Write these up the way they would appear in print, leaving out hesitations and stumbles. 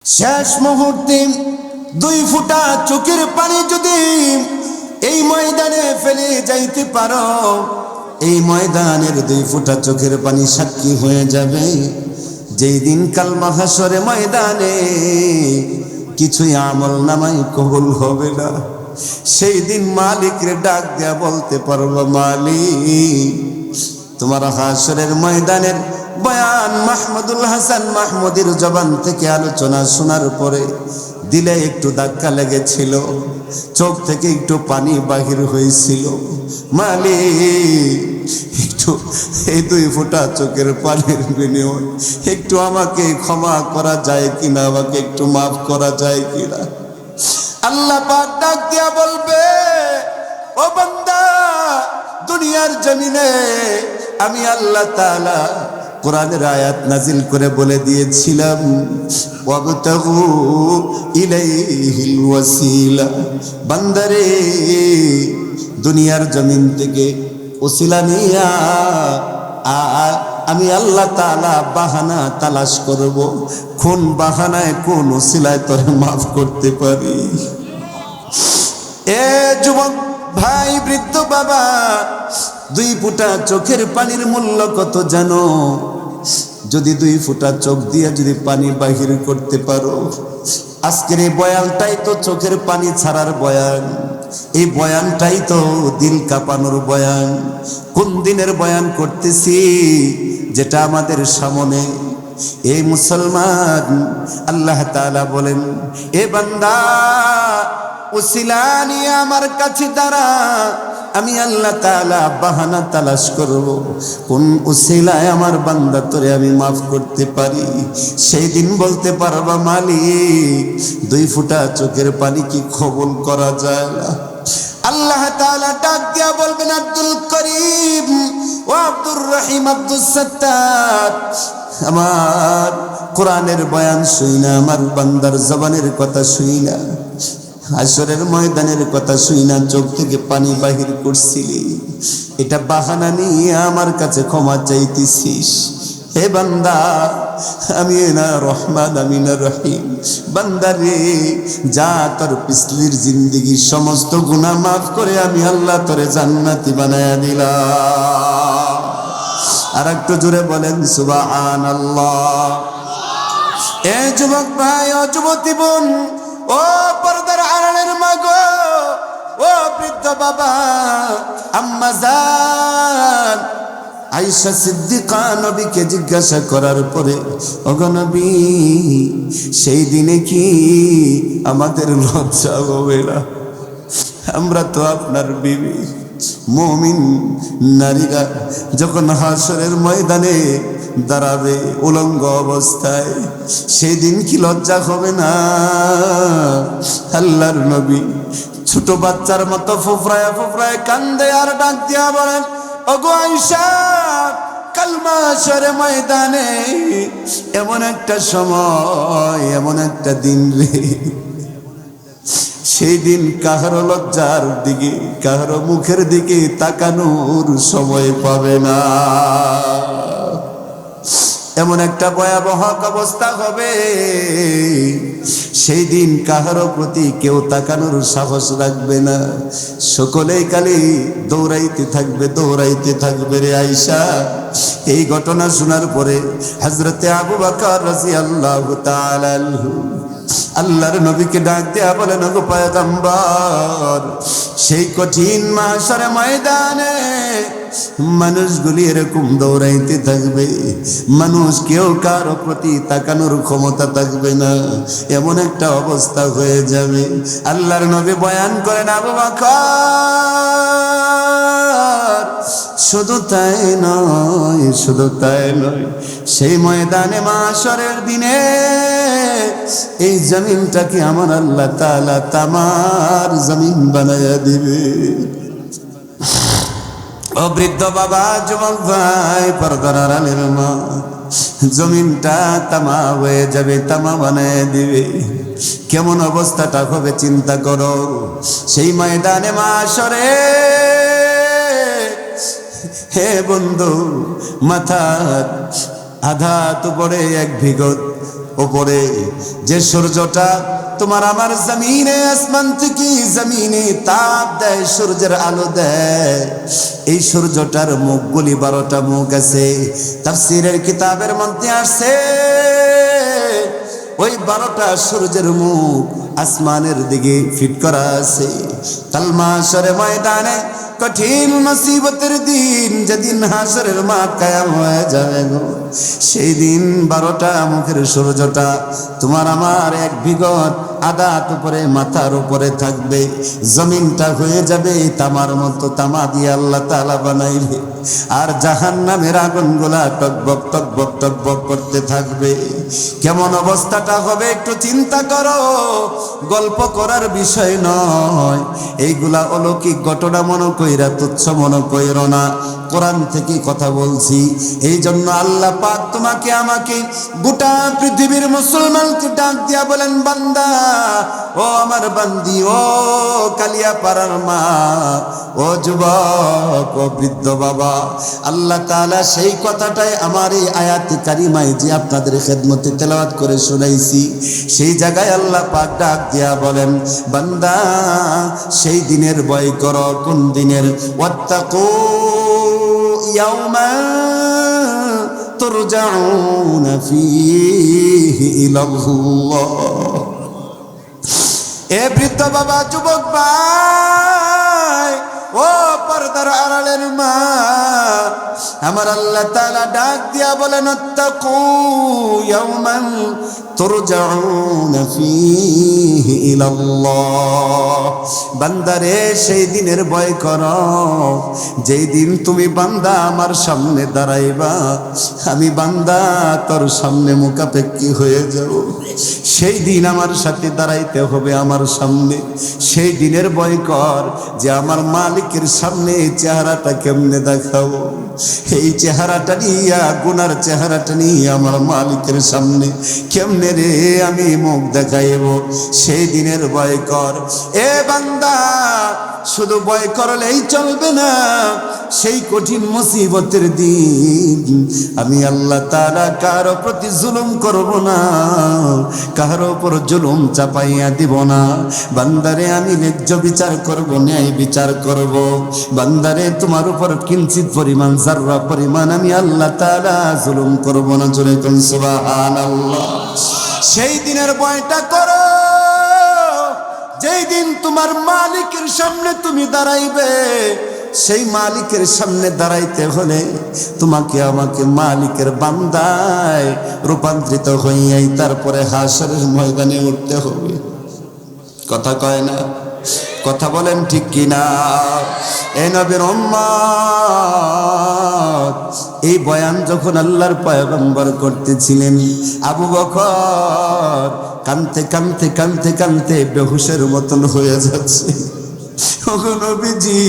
শেষ মুহূর্তে দুই ফোঁটা চোখের পানি যদি এই ময়দানে ফেলে যাইতে পারো, এই ময়দানের দুই ফোঁটা চোখের পানি সাক্ষী হয়ে যাবে যেই দিন কাল মাহশরে ময়দানে কিছুই আমল নামায় কবুল হবে না। সেই দিন মালিকরে ডাক দেয়া বলতে পারবো, মালিক তোমার হাশরের ময়দানের বয়ান মাহমুদুল হাসান মাহমুদের জবান থেকে আলোচনা শোনার পরে দিলে একটু ধাক্কা লেগেছিল, চোখ থেকে একটু পানি বাহির হয়েছিল, মালিক একটু এই দুই ফোঁটা চোখের পানির বিনিময় একটু আমাকে ক্ষমা করা যায় কিনা, আমাকে একটু মাফ করা যায় কিনা। আল্লাহ পাক ডাক দিয়া বলবে, ও বান্দা, দুনিয়ার জমিনে আমি আল্লাহ তাআলা কোরআনের আয়াত নাজিল করে বলে দিয়েছিলাম, ওয়াবতাগু ইলাইহিল ওয়াসিলা, বান্দারে দুনিয়ার জমিন থেকে ওসিলা নিয়া আমি আল্লাহ তাআলা বাহানা তালাশ করব, কোন বাহানায় কোন ওসিলায় তোরে মাফ করতে পারি। এ যুবক ভাই, বৃদ্ধ বাবা, দুই ফোঁটা চোখের পানির মূল্য কত জানো? যদি দুই ফোঁটা চোখ দিয়ে যদি পানি বাহির করতে পারো, আজকের এই বয়ানটাই তো চোখের পানি ছাড়ার বয়ান, এই বয়ানটাই তো দিল কাঁপানোর বয়ান। কোন দিনের বয়ান করতেছি? যেটা আমাদের সামনে। এই মুসলমান, আল্লাহ তাআলা বলেন, এ বান্দা উসিলা নিয়ে আমার কাছে দাঁড়া, আমি আল্লাহ তাআলা বাহানা তালাশ করব, কোন উসিলায় আমার বান্দা তোরে আমি মাফ করতে পারি। সেই দিন বলতে পারবা, মালিক দুই ফোঁটা চোখের পানি কি কবুল করা যায় না? আল্লাহ তাআলা ডাক দিয়া বলবেন, আব্দুল করিম ও আব্দুর রহিম আব্দুস সাত্তার, আমার কোরআনের বয়ান শুই না, আমার বান্দার জবানের কথা শুই না, হাশরের ময়দানের কথা শুই না, চোখ থেকে পানি বাহির করছিলি, এটা বাহানা নিয়ে আমার কাছে ক্ষমা চাইতেছিস। হে বান্দা, আমি না রহমান, আমি না রহিম, বান্দা রে যা, তোর পিছলির জিন্দেগির সমস্ত গুনাহ মাফ করে আমি আল্লাহ তোরে জান্নাতি বানায়া দিলাম। আর একটু জোরে বলেন সুবহানাল্লাহ। এ যুবক ভাই, ও যুবতী বোন, ও পর্দার আড়ালের মা গো, ও বৃদ্ধ বাবা, আম্মা জান আয়েশা সিদ্দিকা নবীকে জিজ্ঞাসা করার পরে, ওগো নবী, সেই দিনে কি আমাদের লজ্জা হবে না? আমরা তো আপনার বিবি। মুমিন নারীরা যখন হাশরের ময়দানে দাঁড়াবে উলঙ্গ অবস্থায়, সেই দিন কি লজ্জা হবে না? আল্লাহর নবী ছোট বাচ্চার মতো ফুফরায় ফুফরায় কান্দে আর ডাক দিয়া বলেন, ওগো আয়েশা, কাল মাশরে ময়দানে এমন একটা সময়, এমন একটা দিন রে, সেই দিন কাহারো লজ্জার দিকে, কাহারো মুখের দিকে তাকানোর সময় পাবে না। এমন একটা ভয়াবহ অবস্থা হবে, সেই দিন কাহারো প্রতি কেউ তাকানোর সাহস রাখবে না, সকলেই খালি দৌড়াইতে থাকবে, দৌড়াইতে থাকবে রে আয়েশা। এই ঘটনা শোনার পরে হযরতে আবু বকর রাদিয়াল্লাহু তাআলা আনহু আল্লাহর নবীকে ডাক দেয়া বলেন, ওগো পয়গম্বর, সেই কঠিন মাহশরে ময়দানে মানুষগুলি এরকম দৌড়াইতে থাকবে, মানুষ কেউ কারো প্রতি তাকানোর ক্ষমতা থাকবে না, এমন একটা অবস্থা হয়ে যাবে। আল্লাহর নবী বয়ান করেন, আবু বকর, শুধু তাই নয়, শুধু তাই নয়, সেই ময়দানে মাহশরের দিনে এই জমিনটাকে আমার আল্লাহ তাআলা তামার জমিন বানায়া দিবে। ও বৃদ্ধ বাবা, যুবক ভাই, পর্দার আড়ালের মা, জমিনটা তামা হয়ে যাবে, তামা বানায় দিবে। কেমন অবস্থাটা হবে চিন্তা করো। সেই ময়দানে মাহশরে, হে বন্ধু, মাথার আধা তো পড়ে এক ভিগত ওপরে যে সূর্যটা তোমার আমার জমিনে আসমান থেকে জমিনে তাপ দেয়, সূর্যের আলো দেয়, এই সূর্যটার মুখগুলি 12টা মুখ আছে। তাফসীরের কিতাবের মধ্যে আসছে ওই 12টা সূর্যের মুখ আসমানের দিকে ফিট করা আছে। কাল মাশরের ময়দানে কঠিন মুসিবতের দিন, যেদিন হাসরের মাঠ কায়াম হয়ে যাবে গো, সেই দিন 12টা মুখের সূর্যটা তোমার আমার এক বিগত আদাত উপরে মাথার উপরে থাকবে। জমিনটা হয়ে যাবে তামার মতো, তামা দিয়ে আল্লাহ তাআলা বানাইবে। আর জাহান্নামের আগুনগুলা টকবক টকবক টকবক করতে থাকবে। কেমন অবস্থাটা হবে একটু চিন্তা করো। গল্প করার বিষয় নয়, এইগুলা অলৌকিক ঘটনা মনে কইরা তুচ্ছ মনে কইরো না, কোরআন থেকে কথা বলছি। এই জন্য আল্লাহ পাক তোমাকে আমাকে গোটা পৃথিবীর মুসলমানকে ডাক দিয়া বলেন, বান্দা ও আমার বান্দি, ও কালিয়াপাড়ার মা, ও যুবক, ও বৃদ্ধ বাবা, আল্লাহ তাআলা সেই কথাটাই আমার এই আয়াতে কারিমায় যে আপনাদের খেদমতে তেলাওয়াত করে শুনাইছি, সেই জায়গায় আল্লাহ পাক ডাক দিয়া বলেন, বান্দা সেই দিনের ভয় করো। কোন দিনের? ওয়াত্তাকু ইয়াওমান তুরজাউনা ফীহি ইলাল্লাহ। এ বৃদ্ধ বাবা, যুবক ভাই, ও পর্দার আড়ালের মা, আমার আল্লাহ তাআলা ডাক দিয়া বলেন, আত্তাকু ইয়াওমান তুরজাউনা ফীহি ইলাল্লাহ। বান্দারে সেই দিনের ভয় করো, যেই দিন তুমি বান্দা আমার সামনে দাঁড়াইবা, আমি বান্দা তোর সামনে মুখাপেক্ষী হয়ে যাব। সেই দিন আমার সাথে দাঁড়াইতে হবে আমার সামনে। সেই দিনের ভয় কর যে আমার মালিকের সামনে এই চেহারাটা কেমনে দেখাবো, এই চেহারাটা নিয়ে, গুনার চেহারাটা নিয়ে আমার মালিকের সামনে কেমনে রে আমি মুখ দেখাইব। সেই দিনের ভয় কর। এ বান্দা, শুধু ভয় করলেই চলবে না, সেই কঠিন মুসিবতের দিন আমি আল্লাহ তাআলা কারো প্রতি জুলুম করব না, কারো উপর জুলুম চাপাইয়া দিব না। বান্দারে আমি ন্যায্য বিচার করব, ন্যায় বিচার করব। বান্দারে তোমার উপর কিঞ্চিত পরিমাণ, যাররা পরিমাণ আমি আল্লাহ তাআলা জুলুম করব না। জোরে কোন সুবহানাল্লাহ। সেই দিনের ভয়টা করো, যেই দিন তোমার মালিকের সামনে তুমি দাঁড়াইবে। সেই মালিকের সামনে দাঁড়াইতে হলে তোমাকে আমাকে মালিকের বান্দায় রূপান্তরিত হইয়াই তারপরে হাসরের ময়দানে উঠতে হবে। কথা কয় না? কথা বলেন ঠিক কিনা? এই নবীর উম্মত, এই বয়ান যখন আল্লাহর পয়গম্বর করতেছিলেন, আবু বকর কানতে কানতে কানতে কানতে বেহুশের মতন হয়ে যাচ্ছে। ওগো নবীজি,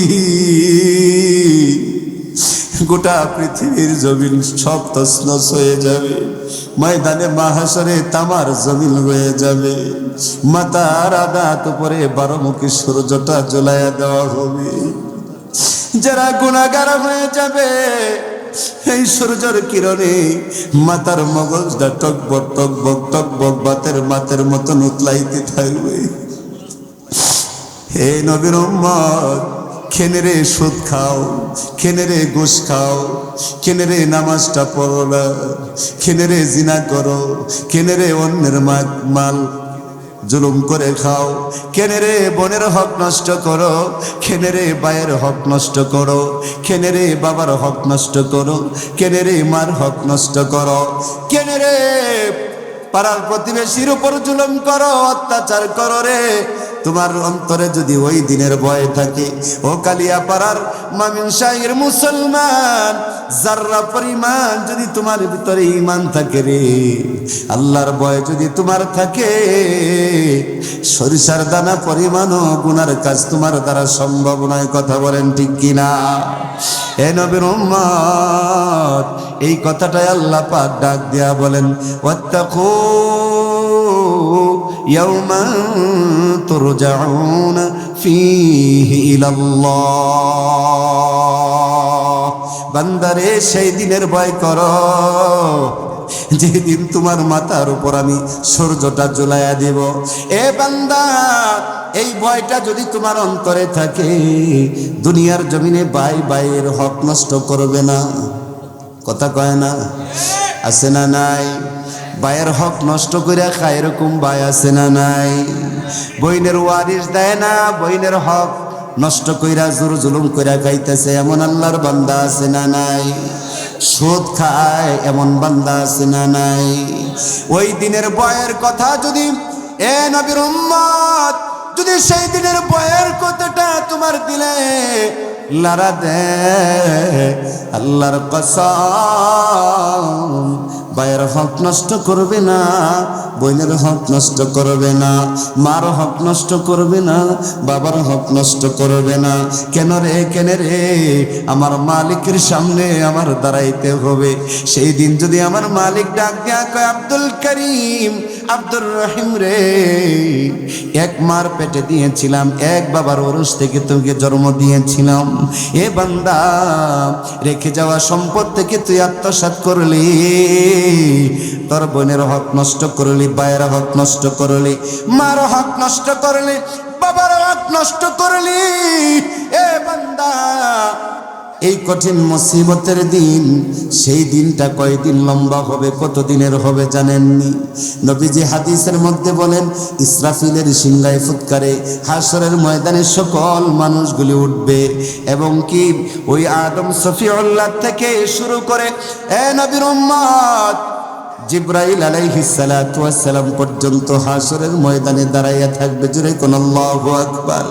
গোটা পৃথিবীর জমিন সব তছনছ হয়ে যাবে, ময়দানে মাহশরে তামার জমিন হয়ে যাবে, মাথার আদাত উপরে 12 মুখী সূর্যটা জ্বলাইয়া দেওয়া হবে। যারা গুনাহগার হয়ে যাবে, এই সূর্যের কিরণে মাথার মগজটা টকবক টকবক টকবক বাতের মাতের মতন উতলাইতে থাকবে। হে নবীর উম্মত, খেনেরে সুদ খাও, খেনেরে ঘুষ খাও, খেনেরে নামাজটা পড়ো না, খেনেরে জিনা করো, খেনেরে অন্যের মাল জুলুম করে খাও, খেনেরে বোনের হক নষ্ট করো, খেনেরে ভাইয়ের হক নষ্ট করো, খেনেরে বাবার হক নষ্ট করো, খেনেরে মার হক নষ্ট করো, খেনেরে পাড়ার প্রতিবেশীর উপর জুলুম করো, অত্যাচার করো রে। তোমার অন্তরে যদি ওই দিনের ভয় থাকে, ও কালিয়াপাড়ার মামিন শাহের মুসলমান, যাররা পরিমাণ যদি তোমার ভিতরে ঈমান থাকে রে, আল্লাহর ভয় যদি তোমার থাকে, সরিষার দানা পরিমাণও গুনার কাজ তোমার দ্বারা সম্ভব নয়। কথা বলেন ঠিক কিনা? এ নবীর উম্মত, এই কথাটাই আল্লাহ পাক ডাক দিয়া বলেন, ওয়াত্তাকু ইয়াওমান তুরজাউনা ফীহি ইলাল্লাহ। বান্দারে সেই দিনের ভয় করো, যেদিন তোমার মাথার উপর আমি সূর্যটা জ্বলাইয়া দেব। এ বান্দা, এই ভয়টা যদি তোমার অন্তরে থাকে, দুনিয়ার জমিনে ভাইয়ের হক নষ্ট করবে না। কথা কয় না? আছে না নাই? ভাইয়ের হক নষ্ট করে খায় এরকম ভাই আছে না নাই? বইনের ওয়ারিশ দেয় না, বইনের হক নষ্ট কইরা জোর জুলুম কইরা খাইতেছে এমন আল্লাহর বান্দা আছে না নাই? সুদ খায় এমন বান্দা আছে না নাই? ওই দিনের ভয়ের কথা যদি, এ নবীর উম্মত, যদি সেই দিনের ভয়ের কথাটা তোমার দিলে লারা দে, আল্লাহর কসম, ভাইয়ের হক নষ্ট করবে না, বোনের হক নষ্ট করবে না, মার হক নষ্ট করবে না, বাবার হক নষ্ট করবে না। কেন রে, কেন রে? আমার মালিকের সামনে আমার দাঁড়াইতে হবে। সেই দিন যদি আমার মালিক ডাক দেয়া কয়, আব্দুল করিম, আব্দুর রহিম রে, এক মার পেটে দিয়েছিলাম, এক বাবার ওরস থেকে তোকে জন্ম দিয়েছিলাম, এ বান্দা, রেখে যাওয়া সম্পদ থেকে তুই আত্মসাৎ করলি, তোর বোনের হক নষ্ট করলি, ভাইয়ের হক নষ্ট করলি, মার হক নষ্ট করলি, বাবার হক নষ্ট করলি। এ বান্দা, এই কঠিন মুসিবতের দিন, সেই দিনটা কয়দিন লম্বা হবে, কত দিনের হবে জানেননি? নবীজি হাদিসের মধ্যে বলেন, ইসরাফিলের সিংহায় ফুৎকারে হাসরের ময়দানে সকল মানুষগুলি উঠবে, এবং কি ওই আদম সফিউল্লাহ থেকে শুরু করে এ নবীর উম্মত জিবরাইল আলাইহিস সালাতু ওয়াস সালাম পর্যন্ত হাসরের ময়দানে দাঁড়াইয়া থাকবে। জোরে কোন আল্লাহু আকবার।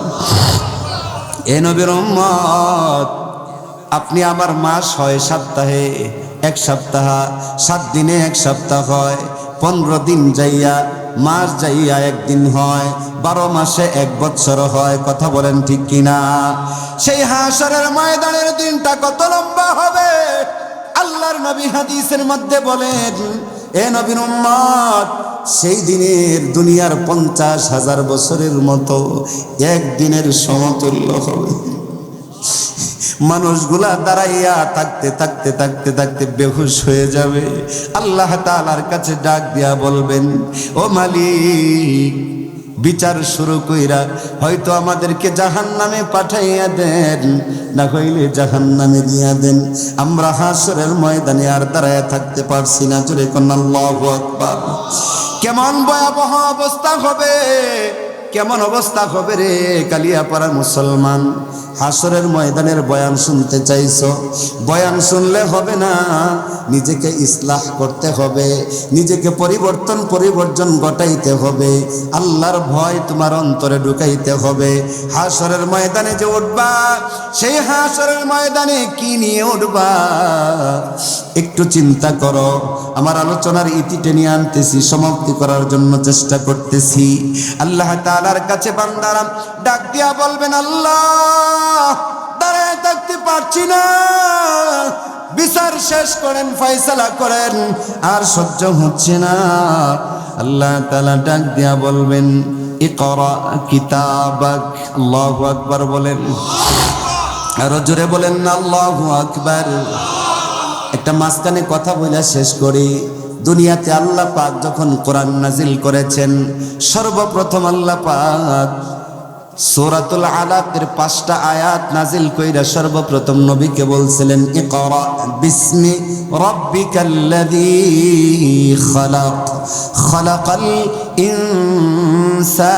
এ নবীর উম্মত, আপনি আমার মাস হয় সপ্তাহে এক সপ্তাহ, 7 দিনে এক সপ্তাহ হয়, 15 দিন যাইয়া মাস যাইয়া একদিন হয়, 12 মাসে 1 বৎসর হয়। কথা বলেন ঠিক কিনা? সেই হাসরের ময়দানের দিনটা কত লম্বা হবে আল্লাহর নবী হাদিসের মধ্যে বলেন, এ নবীর উম্মত, সেই দিনের দুনিয়ার 50,000 বছরের মতো একদিনের সমতুল্য হবে। মানুষগুলা দাঁড়াইয়া থাকতে থাকতে থাকতে থাকতে বেহুশ হয়ে যাবে। আল্লাহ তাআলার কাছে ডাক দিয়া বলবেন, ও মালিক, বিচার শুরু কইরা হয়তো আমাদেরকে জাহান্নামে পাঠাইয়া দেন, না হইলে জাহান্নামে দিয়া দেন। আমরা হাসরের ময়দানে আর দাঁড়াইয়া থাকতে পারছি না। জোরে কোন আল্লাহু আকবার। কেমন ভয়াবহ অবস্থা হবে, কেমন অবস্থা হবে রে কালিয়াপাড়া মুসলমান। হাসরের ময়দানের বয়ান শুনতে চাইছো? বয়ান শুনলে হবে না, নিজেকে ইসলাহ করতে হবে, নিজেকে পরিবর্তন ঘটাইতে হবে, আল্লাহর ভয় তোমার অন্তরে ঢুকাইতে হবে। হাসরের ময়দানে যে উঠবা, সেই হাসরের ময়দানে কি নিয়ে উঠবা একটু চিন্তা করো। আমার আলোচনার ইতি টেনে আনতেছি, সমাপ্তি করার জন্য চেষ্টা করতেছি। আল্লাহ তাআলার কাছে বান্দারা ডাক দিয়া বলবেন, আল্লাহ, দাঁড়ায় থাকতে পারছি না, বিচার শেষ করেন, ফয়সালা করেন, আর সহ্য হচ্ছে না। আল্লাহ তাআলা ডাক দিয়া বলবেন, ইকরা কিতাবাক। আল্লাহু আকবার বলেন, আরো জোরে বলেন না আল্লাহু আকবার। একটা মাঝখানে কথা বলে শেষ করি। দুনিয়াতে আল্লাহ পাক যখন কোরআন নাজিল করেছেন, সর্বপ্রথম আল্লাহ পাক সূরাতুল আলাকের 5টা আয়াত নাজিল কইরা সর্বপ্রথম নবীকে বলছিলেন, ইকরা বিসমি রাব্বিকাল্লাযী খালাক, খালাকাল ইনসানা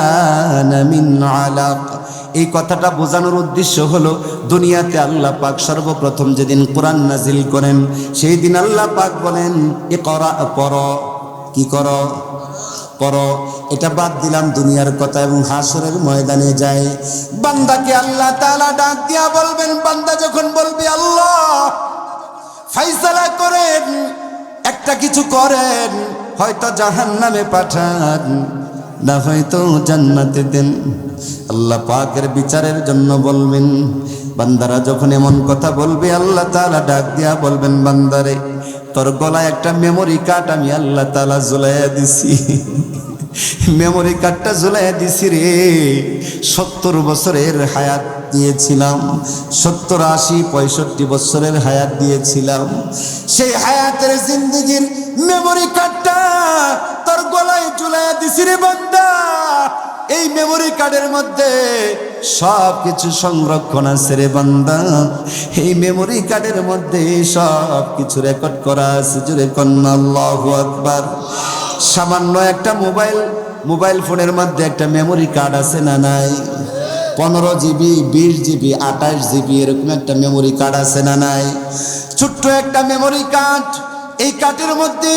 মিন আলাক। এই কথাটা বোঝানোর উদ্দেশ্য হলো, দুনিয়াতে আল্লাহ পাক সর্বপ্রথম যেদিন কোরআন নাজিল করেন, সেই দিন আল্লাহ পাক বলেন, ইকরা, পড়ো। কি করো? পড়ো। এটা বাদ দিলাম দুনিয়ার কথা, এবং হাসরের ময়দানে যায় বান্দাকে আল্লাহ তাআলা ডাক দিয়া বলবেন, বান্দা যখন বলবে, আল্লাহ ফয়সালা করেন, একটা কিছু করেন, হয়তো জাহান্নামে পাঠান, না হয়তো জান্নাতে দেন। আল্লাহ পাকের বিচারের জন্য বলবেন। বান্দারা যখন এমন কথা বলবে, আল্লাহ তাআলা ডাক দিয়া বলবেন, বান্দারে, তোর গলায় একটা মেমোরি কার্ড আমি আল্লাহ তাআলা ঝুলাইয়া দিছি। মেমোরি কার্ডটা ঝুলাই দিছি রে, 70 বছরের হায়াত দিয়েছিলাম, 70, 80, 65 বছরের হায়াত দিয়েছিলাম। সেই হায়াতের জিন্দেগির মেমোরি কার্ডটা তোর গলায় ঝুলাই দিছি রে বান্দা। এই মেমোরি কার্ডের মধ্যে সব কিছু সংরক্ষণ আছে রে বান্দা। এই মেমোরি কার্ডের মধ্যে সব কিছু রেকর্ড করা আছে। জোরে কন্না আল্লাহু আকবার। সামান্য একটা মোবাইল ফোনের মধ্যে একটা মেমোরি কার্ড আছে না নাই? 15 জিবি, 20 জিবি, 28 জিবি এরকম একটা মেমোরি কার্ড আছে না নাই? ছোট্ট একটা মেমোরি কার্ড। এই কার্ডের মধ্যে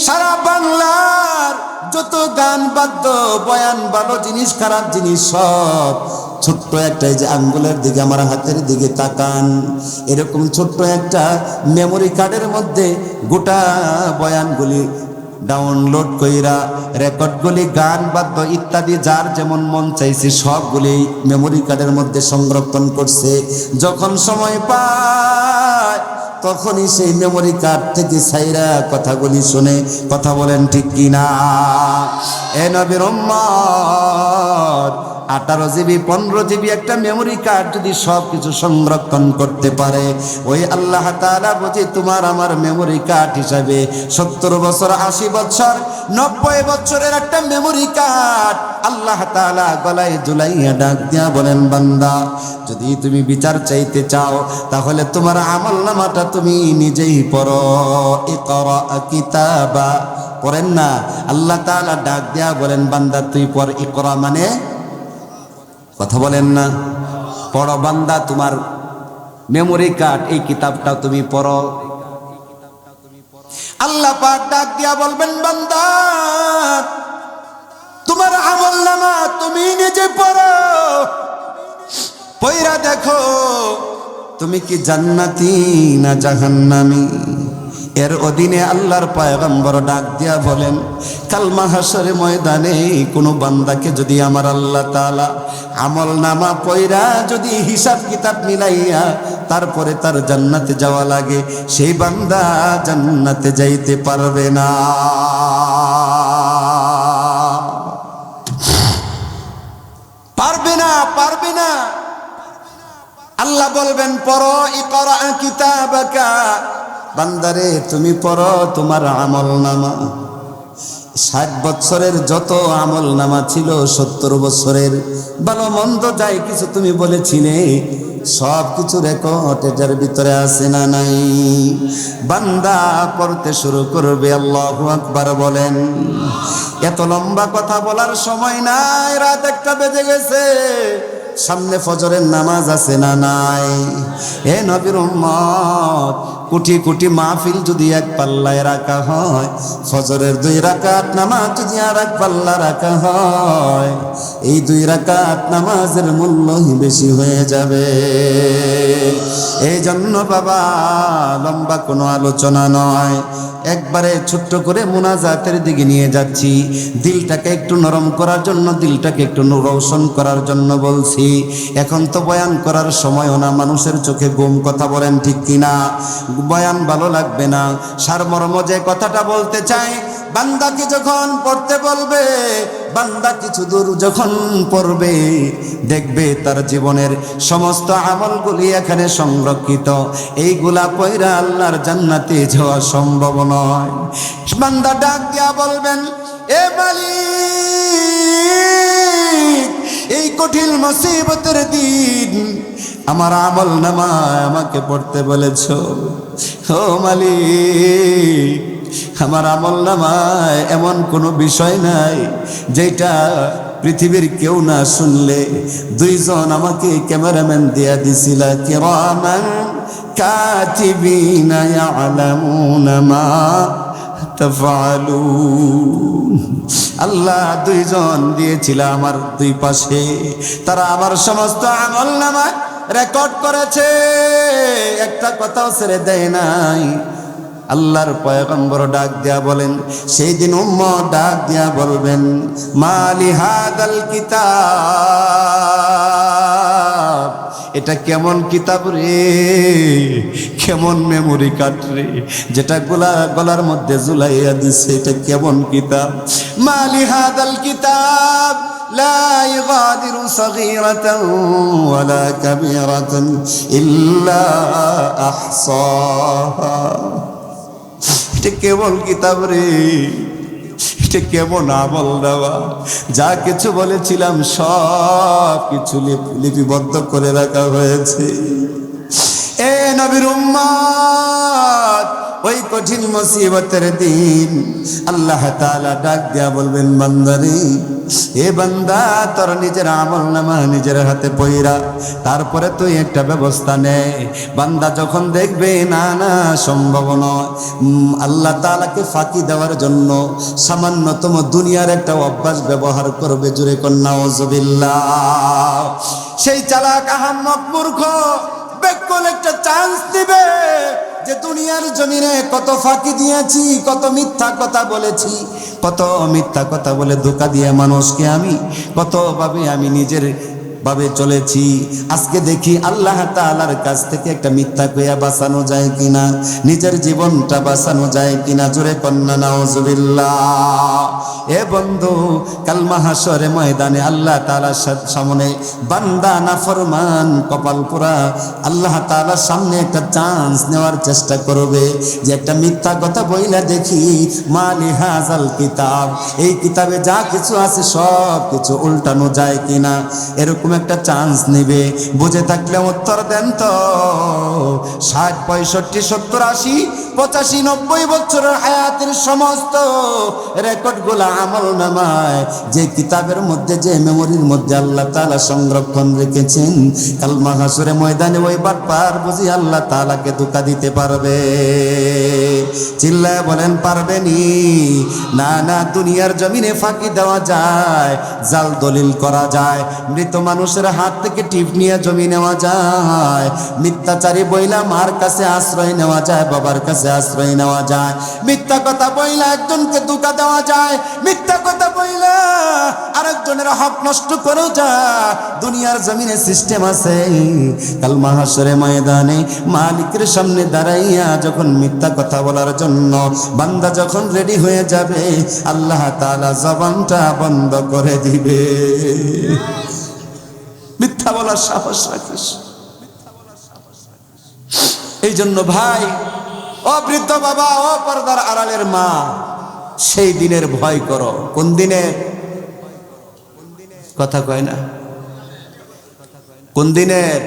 সারা বাংলার যত গান বাদ্য বয়ান, ভালো জিনিস খারাপ জিনিস সব ছোট্ট একটা, এই যে আঙ্গুলের দিকে আমার হাতের দিকে তাকান, এরকম ছোট্ট একটা মেমোরি কার্ডের মধ্যে গোটা বয়ানগুলি ডাউনলোড কইরা, রেকর্ডগুলি, গান বাদ্য ইত্যাদি যার যেমন মন চাইছে সবগুলি মেমোরি কার্ডের মধ্যে সংরক্ষণ করছে। যখন সময় পায় তখনই সেই মেমোরি কার্ড থেকে সাইরা কথাগুলি শুনে। কথা বলেন ঠিক কিনা? এ নবীর উম্মত, 18 জিবি 15 জিবি একটা মেমোরি কার্ড যদি সব কিছু সংরক্ষণ করতে পারে, ওই আল্লাহ তাআলা বুঝি তোমার আমার মেমোরি কার্ড হিসাবে 70 বছর, 80 বছর, 90 বছরের একটা মেমোরি কার্ড আল্লাহ তাআলা গলায় ঝুলাইয়া ডাক দিয়া বলেন, বান্দা যদি তুমি বিচার চাইতে চাও তাহলে তোমার আমলনামাটা তুমি নিজেই পড়ো। ইকরা কিতাবা, পড়েন না? আল্লাহ তাআলা ডাক দিয়া বলেন, বান্দা তুই পড়। ইকরা মানে কথা বলেন না? পড়ো বান্দা, তোমার মেমোরি কার্ড এই কিতাবটা তুমি পড়ো। আল্লাহ পাক ডাক দিয়া বলবেন, বান্দা তোমার আমলনামা তুমি নিজে পড়ো, পয়রা দেখো তুমি কি জান্নাতি না জাহান্নামী। এর অধীনে আল্লাহর পয়গম্বর ডাক দিয়া বলেন, কাল মাহশরের ময়দানে কোনো বান্দাকে যদি আমার আল্লাহ তাআলা আমলনামা পয়রা যদি হিসাব কিতাব মিলাইয়া তারপরে তার জান্নাতে যাওয়া লাগে, সেই বান্দা জান্নাতে যাইতে পারবে না। পারবে না, পারবে না। আল্লাহ বলবেন, পড়ো, ইকরা কিতাবাকা, বান্দারে তুমি পড়ো তোমার আমলনামা। 60 বছরের যত আমলনামা ছিল, 70 বছরের ভালো মন্দ যাই কিছু তুমি বলেছিলে সব কিছু রেকর্ড এটার ভিতরে আছে না নাই? বান্দা পড়তে শুরু করবে। আল্লাহু আকবার বলেন। এত লম্বা কথা বলার সময় নাই, রাত 1টা বেজে গেছে, সামনে ফজরের নামাজ আছে না নাই? হে নবীর উম্মত, কোটি কোটি মাহফিল যদি এক পাল্লায় রাখা হয়, ফজরের 2 রাকাত নামাজ যদি আর এক পাল্লা রাখা হয়, এই 2 রাকাত নামাজের মূল্য বেশি হয়ে যাবে। এই জন্য বাবা লম্বা কোনো আলোচনা নয়, একবারে ছোট্ট করে মুনাজাতের দিকে নিয়ে যাচ্ছি। দিলটাকে একটু নরম করার জন্য, দিলটাকে একটু রৌশন করার জন্য বলছি। এখন তো বয়ান করার সময়ও না, মানুষের চোখে ঘুম। কথা বলেন ঠিক কিনা? বয়ান ভালো লাগবে না। সারমর্ম যে কথাটা বলতে চাই, বান্দাকে যখন পড়তে বলবে, বান্দা কিছু দূর যখন পড়বে দেখবে তার জীবনের সমস্ত আমলগুলি এখানে সংরক্ষিত। এইগুলা পয়রা আল্লাহর জান্নাতে যাওয়া সম্ভব নয়। বান্দা ডাক দিয়া বলবেন, এ মালিক, এই কঠিন মুসিবতের দিন আমার আমলনামা আমাকে পড়তে বলেছো। ও মালিক, আমার আমলনামায় এমন কোনো বিষয় নাই যেটা পৃথিবীর কেউ না শুনলে। 2 জন আমাকে ক্যামেরাম্যান দিয়া দিছিল, কিরামান কাতিবিনা ইয়ালামুনা মা তাফআলুন। আল্লাহ 2 জন দিয়েছিল আমার 2 পাশে, তারা আমার সমস্ত আমলনামা রেকর্ড করেছে, একটা কথাও ছেড়ে দেয় নাই। আল্লাহর পয়গম্বর ডাক দিয়া বলেন, সেই দিন উম্মত ডাক দিয়া বলবেন, মালি হাদাল কিতাব, এটা কেমন কিতাব রে, কেমন মেমোরি কার্ড রে, যেটা গলার মধ্যে ঝুলাইয়া দিছে, এটা কেমন কিতাব। মালি হাদাল কিতাব লা ইগাদিরু সগীরাতান ওয়ালা কাবীরাতান ইল্লা আহসাহা। এটা কেমন কিতাব রে, এটা কেমন আমল নামা, যা কিছু বলেছিলাম সব কিছু লিপিবদ্ধ করে রাখা হয়েছে। এ নবীর উম্মত, ওই কঠিন মুসিবতের দিন আল্লাহ তাআলা ডাক দিয়া বলবেন, বান্দারে, এ বান্দা, তোর নিজের আমল নামা নিজের হাতে পয়রা, তারপরে তুই একটা ব্যবস্থা নে। বান্দা যখন দেখবে না না সম্ভব নয়, আল্লাহ তাআলাকে ফাঁকি দেওয়ার জন্য সামান্যতম দুনিয়ার একটা অভ্যাস ব্যবহার করবে, জোরে কন্যা ওয়াজবিল্লাহ। সেই চালাক আহাম্মক মূর্খ বেকুল একটা চান্স দিবে যে দুনিয়ার জমিনে কত ফাঁকি দিয়েছি, কত মিথ্যা কথা বলেছি, কত মিথ্যা কথা বলে ধোঁকা দিয়ে মানুষকে আমি কতভাবে আমি নিজের ভাবে চলেছি। আজকে দেখি আল্লাহ তাআলার কাছ থেকে একটা মিথ্যা কইয়া বাঁচানো যায় কিনা, নিজের জীবনটা বাঁচানো যায় কিনা, জোরে কন্যা নাউজুবিল্লাহ। এ বন্ধু, কাল মাহশরে ময়দানে আল্লাহ তাআলার সামনে বান্দা নাফরমান কপাল পোড়া আল্লাহ তাআলার সামনে একটা চান্স নেওয়ার চেষ্টা করবে যে একটা মিথ্যা কথা বইলা দেখি, মালি হাজাল কিতাব, এই কিতাবে যা কিছু আছে সব কিছু উল্টানো যায় কিনা, এরকম একটা চান্স নেবে। বুঝে থাকলে উত্তর দেন তো। 60, 65, 70, 80, 85, 90 বছরের হায়াতের সমস্ত রেকর্ডগুলা আমল নামায়, যে কিতাবের মধ্যে, যে মেমোরির মধ্যে আল্লাহ তাআলা সংরক্ষণ রেখেছেন, কাল মাহশরে ময়দানে ওই বাটপার বুঝি আল্লাহ তাআলাকে ধোঁকা দিতে পারবে? চিল্লায় বলেন, পারবেনি? না না, দুনিয়ার জমিনে ফাঁকি দেওয়া যায়, জাল দলিল করা যায়, মৃত মানুষের হাত থেকে টিপ নিয়ে জমি নেওয়া যায়, মিথ্যাচারী বইলা মার কাছে আশ্রয় নেওয়া যায়, বাবার কাছে আশ্রয় নেওয়া যায়, মিথ্যা কথা বইলা একজনকে ধোঁকা দেওয়া যায়, মিথ্যা কথা বইলা আরেকজনের হক নষ্ট করেও যায়। দুনিয়ার জমিনে সিস্টেম আছে। কাল মাহশরে ময়দানে মালিকের সামনে দাঁড়াইয়া যখন মিথ্যা কথা বলার জন্য বান্দা যখন রেডি হয়ে যাবে, আল্লাহ তাআলা জবানটা বন্ধ করে দিবে। মিথ্যা বলার সাহস রাখিস। এই জন্য ভাই, ও বৃদ্ধ বাবা, ও পর্দার আড়ালের মা, সেই দিনের ভয় করো। কোন দিনের কথা কয় না? কোন দিনের?